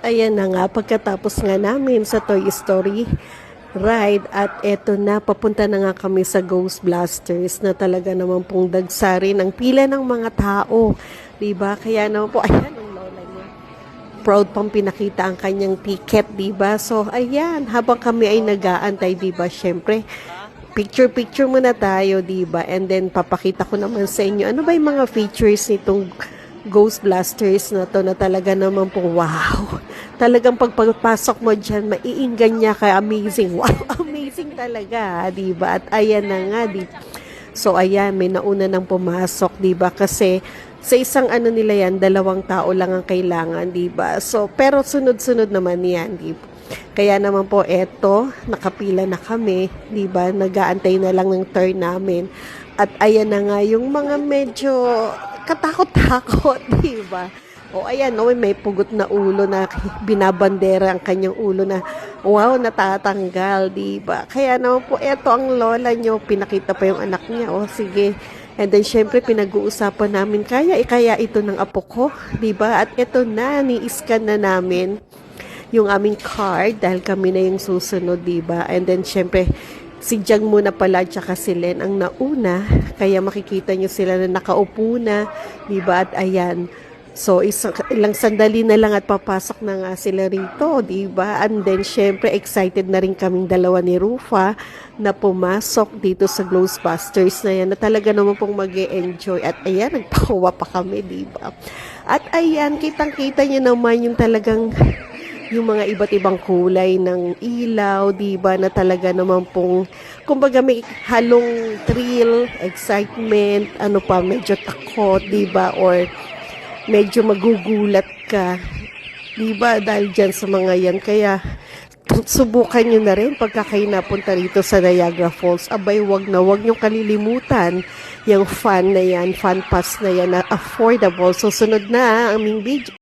Ayan na nga, pagkatapos nga namin sa Toy Story ride at eto na, papunta na nga kami sa Ghost Blasters na talaga naman pong dagsarin ang pila ng mga tao. Diba? Kaya naman po, ayan ang lola niya. Proud pang pinakita ang kanyang ticket, diba? So, ayan, habang kami ay nag-aantay, diba? Syempre, picture-picture muna tayo, diba? And then, papakita ko naman sa inyo, ano ba yung mga features nitong Ghost Blasters na to na talaga naman po, wow. Talagang pagpasok mo dyan, maiinggan niya ka, amazing. Wow, amazing talaga, diba? At ayan na nga, diba? So, ayan, may nauna nang pumasok, diba? Kasi, sa isang ano nila yan, 2 tao lang ang kailangan, diba? So, pero sunod-sunod naman yan, diba? Kaya naman po, eto, nakapila na kami, diba? Nag-aantay na lang ng turn namin. At ayan na nga, yung mga medyo katakot-takot, diba? O ayan, o, may pugot na ulo na binabandera ang kanyang ulo na, wow, natatanggal, diba? Kaya naman po, eto ang lola nyo, pinakita pa yung anak niya, o sige. And then, syempre, pinag-uusapan namin, kaya ito ng apo ko, diba? At eto na, ni-scan na namin yung aming card dahil kami na yung susunod, diba? And then, syempre, si Jang muna pala at saka si Len ang nauna, kaya makikita nyo sila na nakaupo na, diba? At ayan, so ilang sandali na lang at papasok na nga sila rito, diba? And then, syempre, excited na rin kaming dalawa ni Rufa na pumasok dito sa Ghostbusters na yan, na talaga naman pong mag-e-enjoy. At ayan, nagpakuha pa kami, diba? At ayan, kitang-kita nyo naman yung talagang yung mga iba't ibang kulay ng ilaw, diba, na talaga naman pong, kumbaga may halong thrill, excitement, ano pa, medyo takot, diba, or medyo magugulat ka, diba, dahil dyan sa mga yan. Kaya, subukan nyo na rin pagka kayo napunta rito sa Niagara Falls. Abay, wag nyo kalilimutan yung fun na yan, fun pass na yan na affordable. So, sunod na ang aming video.